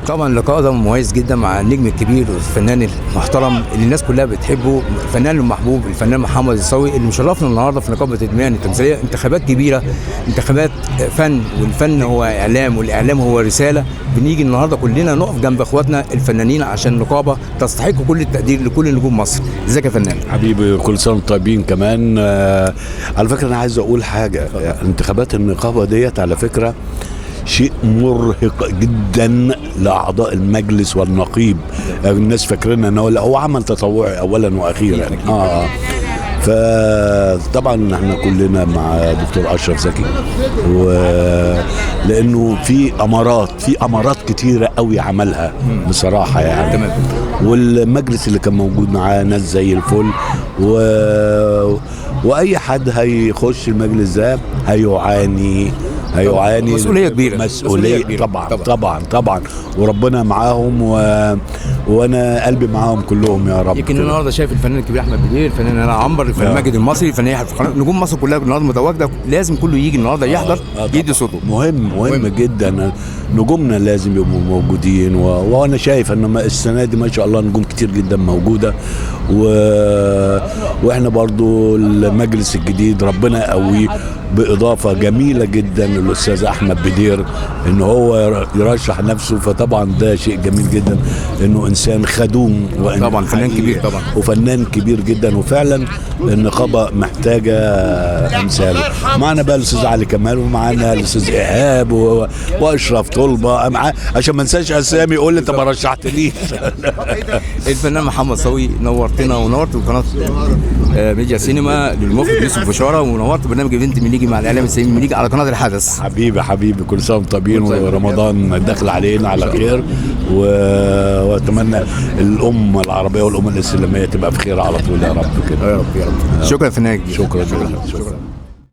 طبعا اللقاء ده مميز جدا مع النجم الكبير والفنان المحترم اللي الناس كلها بتحبه، الفنان المحبوب الفنان محمد الصاوي اللي مشرفنا النهارده في نقابه المهن التمثيليه. انتخابات كبيره، انتخابات فن، والفن هو اعلام والاعلام هو رساله. بنيجي النهارده كلنا نقف جنب اخواتنا الفنانين عشان النقابه تستحق كل التقدير لكل نجوم مصر. ازيك يا فنان؟ حبيبي كل سنه وانتم طيبين كمان. على فكره انا عايز اقول حاجه، انتخابات النقابه ديت على فكره شيء مرهق جدا لاعضاء المجلس والنقيب. الناس فاكرين ان هو عمل تطوعي اولا واخيرا. فطبعا احنا كلنا مع دكتور اشرف زكي، لانه في امارات كتيره قوي عملها بصراحه يعني. والمجلس اللي كان موجود معاه ناس زي الفل، واي حد هيخش المجلس ده هيعاني مسؤولية كبيرة، مسؤولية طبعا وربنا معاهم، وانا قلبي معاهم كلهم يا رب. يمكن النهارده شايف الفنان الكبير احمد بدير، الفنان انا عنبر، الفنان ماجد المصري، الفنان نجوم مصر كلها النهارده متواجده. لازم كله يجي النهارده يحضر يدي صوته. مهم جدا، نجومنا لازم يبقوا موجودين، وانا شايف ان السنه دي ما شاء الله نجوم كتير جدا موجوده، واحنا برضو المجلس الجديد ربنا يقويه باضافه جميله جدا للاستاذ احمد بدير ان هو يرشح نفسه. فطبعا ده شيء جميل جدا انه انسان خدوم، طبعا فنان كبير طبعا، وفنان كبير جدا، وفعلا النقابه محتاجه امثاله. معنا بقى الاستاذ علي كمال، ومعنا الاستاذ ايهاب واشرف طلبه عشان ما انساش اسامي يقول لي انت ما رشحتليش. الفنان محمد صاوي نورتنا ونورت قناه ميديا سينما للمخرج يوسف بشاره، ونورت برنامج ايفنت منيجي مع الاعلام السينمائي منيجي على قناه الحدث. حبيبي كل سنه وانتم طيبين، ورمضان داخل علينا على خير، واتمنى الامه العربيه والامه الاسلاميه تبقى بخير على طول يا رب كده. يا رب. شكرا يا فنان. شكرا.